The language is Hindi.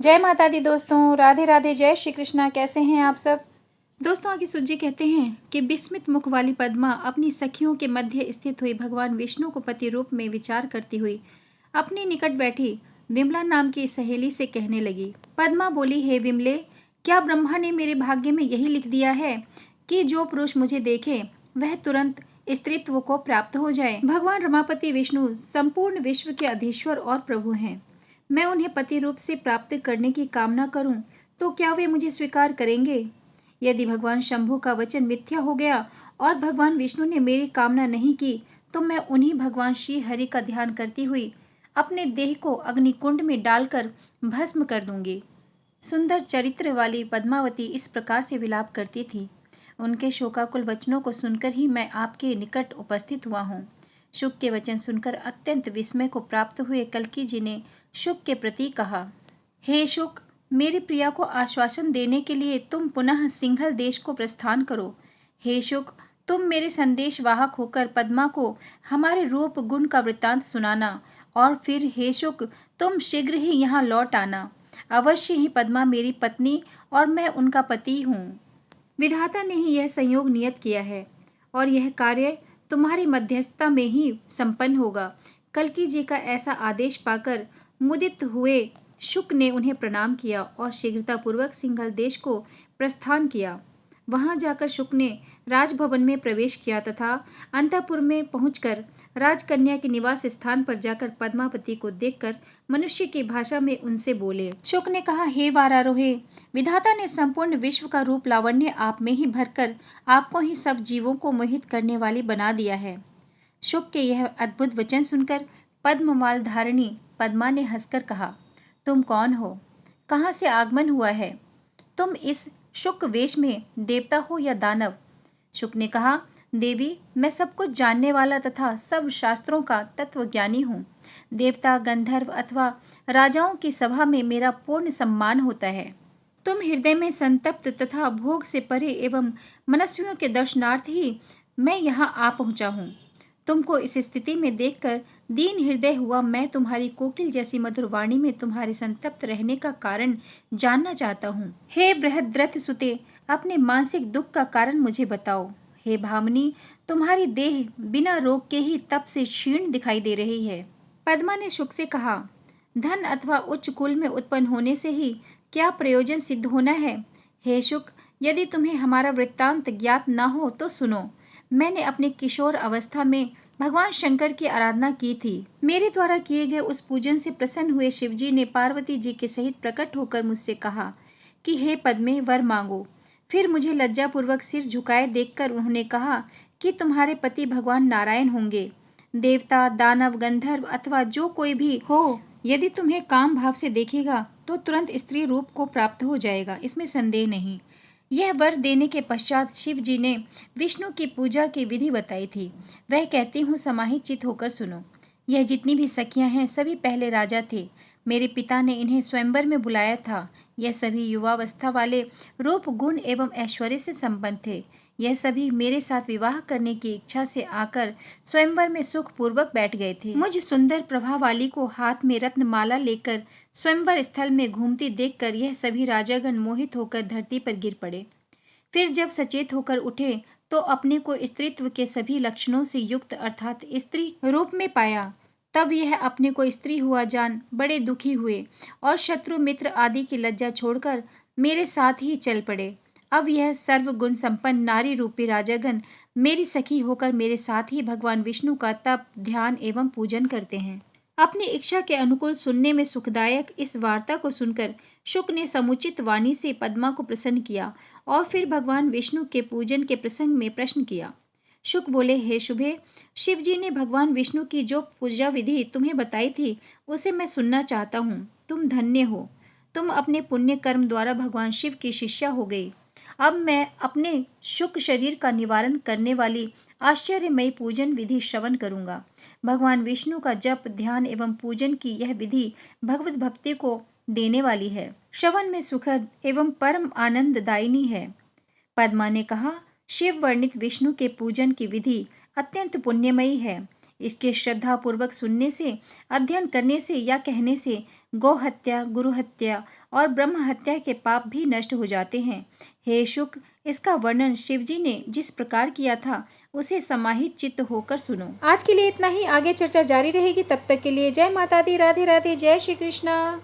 जय माता दी दोस्तों, राधे राधे, जय श्री कृष्णा। कैसे हैं आप सब दोस्तों? आगे सुत जी कहते हैं कि विस्मित मुख वाली पद्मा अपनी सखियों के मध्य स्थित हुई भगवान विष्णु को पति रूप में विचार करती हुई अपने निकट बैठी विमला नाम की सहेली से कहने लगी। पद्मा बोली, हे विमले, क्या ब्रह्मा ने मेरे भाग्य में यही लिख दिया है कि जो पुरुष मुझे देखे वह तुरंत स्त्रीत्व को प्राप्त हो जाए? भगवान रमापति विष्णु संपूर्ण विश्व के अधीश्वर और प्रभु हैं। मैं उन्हें पति रूप से प्राप्त करने की कामना करूं तो क्या वे मुझे स्वीकार करेंगे? यदि भगवान शंभु का वचन मिथ्या हो गया और भगवान विष्णु ने मेरी कामना नहीं की तो मैं उन्हीं भगवान श्री हरि का ध्यान करती हुई अपने देह को अग्निकुंड में डालकर भस्म कर दूंगी। सुंदर चरित्र वाली पद्मावती इस प्रकार से विलाप करती थी। उनके शोकाकुल वचनों को सुनकर ही मैं आपके निकट उपस्थित हुआ हूँ। शुक के वचन सुनकर अत्यंत विस्मय को प्राप्त हुए कल्की जी ने शुक के प्रति कहा, हे शुक, मेरी प्रिया को आश्वासन देने के लिए तुम पुनः सिंघल देश को प्रस्थान करो। हे शुक, तुम मेरे संदेश वाहक होकर पद्मा को हमारे रूप गुण का वृत्तांत सुनाना और फिर हे शुक, तुम शीघ्र ही यहाँ लौट आना। अवश्य ही पद्मा मेरी पत्नी और मैं उनका पति हूँ। विधाता ने ही यह संयोग नियत किया है और यह कार्य तुम्हारी मध्यस्थता में ही संपन्न होगा। कल्की जी का ऐसा आदेश पाकर मुदित हुए शुक ने उन्हें प्रणाम किया और शीघ्रतापूर्वक सिंघल देश को प्रस्थान किया। वहां जाकर शुक ने राजभवन में प्रवेश किया तथा अंतःपुर में पहुंचकर राजकन्या के निवास स्थान पर जाकर पद्मावती को देखकर मनुष्य की भाषा में उनसे बोले। शुक ने कहा, हे वारारोहे, विधाता ने संपूर्ण विश्व का रूप लावण्य आप में ही भरकर आपको ही सब जीवों को मोहित करने वाली बना दिया है। शुक के यह अद्भुत वचन सुनकर पद्ममाल धारिणी पद्मा ने हंसकर कहा, तुम कौन हो? कहाँ से आगमन हुआ है? तुम इस शुक वेश में देवता हो या दानव? शुक ने कहा, देवी, मैं सब कुछ जानने वाला तथा सब शास्त्रों का तत्वज्ञानी हूँ। देवता, गंधर्व अथवा राजाओं की सभा में मेरा पूर्ण सम्मान होता है। तुम हृदय में संतप्त तथा भोग से परे एवं मनस्वियों के दर्शनार्थ ही मैं यहाँ आ पहुँचा हूँ। तुमको इस स्थिति में देखकर दीन हृदय हुआ मैं तुम्हारी कोकिल जैसी मधुर वाणी में तुम्हारे संतप्त रहने का कारण जानना चाहता हूँ। हे बृहद्रथ सुते, अपने मानसिक दुख का कारण मुझे बताओ। हे भामिनी, तुम्हारी देह बिना रोग के ही तप से क्षीण दिखाई दे रही है। पद्मा ने शुक से कहा, धन अथवा उच्च कुल में उत्पन्न होने से ही क्या प्रयोजन सिद्ध होना है? हे शुक, यदि तुम्हें हमारा वृत्तांत ज्ञात न हो तो सुनो। मैंने अपने किशोर अवस्था में भगवान शंकर की आराधना की थी। मेरे द्वारा किए गए उस पूजन से प्रसन्न हुए शिवजी ने पार्वती जी के सहित प्रकट होकर मुझसे कहा कि हे पद्मे, वर मांगो। फिर मुझे लज्जापूर्वक सिर झुकाए देखकर उन्होंने कहा कि तुम्हारे पति भगवान नारायण होंगे। देवता, दानव, गंधर्व अथवा जो कोई भी हो, यदि तुम्हें काम भाव से देखेगा तो तुरंत स्त्री रूप को प्राप्त हो जाएगा, इसमें संदेह नहीं। यह वर देने के पश्चात शिव जी ने विष्णु की पूजा की विधि बताई थी। वह कहती हूँ, समाहित चित होकर सुनो। यह जितनी भी सखियां हैं सभी पहले राजा थे। मेरे पिता ने इन्हें स्वयंवर में बुलाया था। यह सभी युवावस्था वाले रूप, गुण एवं ऐश्वर्य से संपन्न थे। यह सभी मेरे साथ विवाह करने की इच्छा से आकर स्वयंवर में सुख पूर्वक बैठ गए थे। मुझ सुंदर प्रभा वाली को हाथ में रत्न माला लेकर स्वयंवर स्थल में घूमती देखकर यह सभी राजागण मोहित होकर धरती पर गिर पड़े। फिर जब सचेत होकर उठे तो अपने को स्त्रीत्व के सभी लक्षणों से युक्त अर्थात स्त्री रूप में पाया। तब यह अपने को स्त्री हुआ जान बड़े दुखी हुए और शत्रु मित्र आदि की लज्जा छोड़कर मेरे साथ ही चल पड़े। अब यह सर्वगुण संपन्न नारी रूपी राजागण मेरी सखी होकर मेरे साथ ही भगवान विष्णु का तप, ध्यान एवं पूजन करते हैं। अपनी इच्छा के अनुकूल सुनने में सुखदायक इस वार्ता को सुनकर शुक ने समुचित वाणी से पद्मा को प्रसन्न किया और फिर भगवान विष्णु के पूजन के प्रसंग में प्रश्न किया। शुक बोले, हे शुभे, शिव जी ने भगवान विष्णु की जो पूजा विधि तुम्हें बताई थी उसे मैं सुनना चाहता हूँ। तुम धन्य हो, तुम अपने पुण्य कर्म द्वारा भगवान शिव की शिष्या हो गई। अब मैं अपने शुक शरीर का निवारण करने वाली आश्चर्यमयी पूजन विधि श्रवण करूंगा। भगवान विष्णु का जप, ध्यान एवं पूजन की यह विधि भगवत भक्ति को देने वाली है, श्रवण में सुखद एवं परम आनंददायिनी है। पद्मा ने कहा, शिव वर्णित विष्णु के पूजन की विधि अत्यंत पुण्यमयी है। इसके श्रद्धा पूर्वक सुनने से, अध्ययन करने से या कहने से गौ हत्या, गुरु हत्या और ब्रह्म हत्या के पाप भी नष्ट हो जाते हैं। हे शुक, इसका वर्णन शिवजी ने जिस प्रकार किया था उसे समाहित चित्त होकर सुनो। आज के लिए इतना ही, आगे चर्चा जारी रहेगी। तब तक के लिए जय माता दी, राधे राधे, जय श्री कृष्णा।